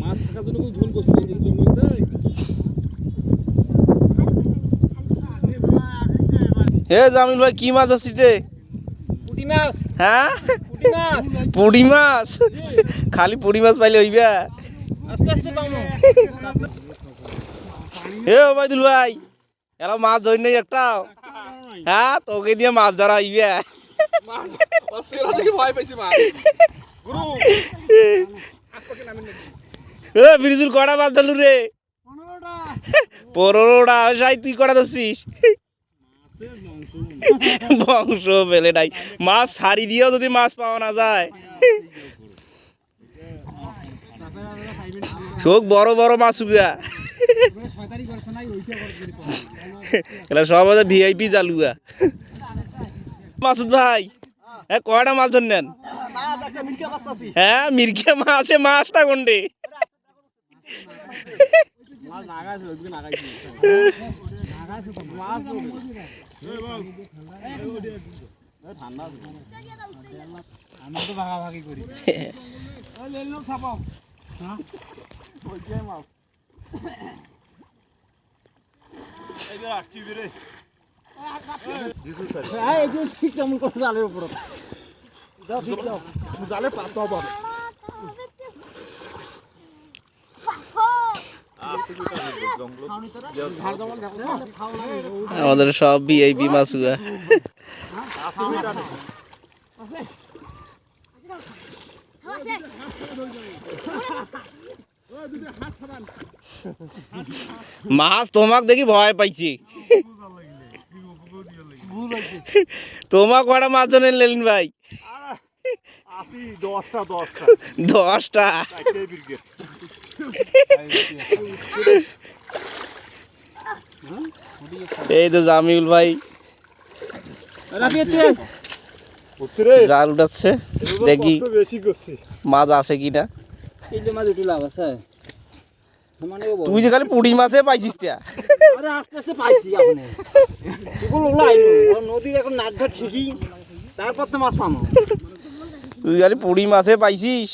মাছ থাকার জন্য খুব ঝোল করছে এই জঙ্গলতে। হে জামিল ভাই কি মাছ হচ্ছে রে? পুঁটি মাছ। হ্যাঁ পুঁটি মাছ। পুঁটি মাছ, খালি পুঁটি মাছ পাইলে হইবা। আস্তে আস্তে পাবো। হে ওবাইদুল ভাই এরা মাছ ধরি নাই একটা? হ্যাঁ তোকে দিয়ে মাছ ধরা হইবা। মাছ অসেরা দেখে ভয় পাইছি মাছ। গুরু আপকে নামেন নাকি? এ বিরজুল কড়া মাছ ধরলু রে? 15টা। সাই তুই কড়া ধরছিস? বংশ পেলে নাই, মাছ ছাড়ি দিয়েও যদি মাছ পাওয়া না যায়। শোক বড় বড় মাছ উগা, এরা সব ভিআইপি চালুয়া। মাসুদ ভাই হ্যাঁ কয়টা মাছ ধরলেন? হ্যাঁ মির্গিয়া মাছ, মাছটা কোনটে? জালে পাতা পাবে। আমাদের সব ভিআইপি মাছ উগা। মাছ তোমাক দেখি ভয় পাইছি। তোমাক কটা মাছ ধরে নিলেন ভাই? 10টা। এই তো জামিউল ভাই জাল উঠাচ্ছে, দেখি মাছ আছে কিনা। তুই যে খালি পুঁটি মাছে পাইছিস তা? আস্তে আস্তে পাইছি নদীর এখন নাটঘাট শিখি, তারপর তো মাছ পাবো। তুই খালি পুঁটি মাছে পাইছিস।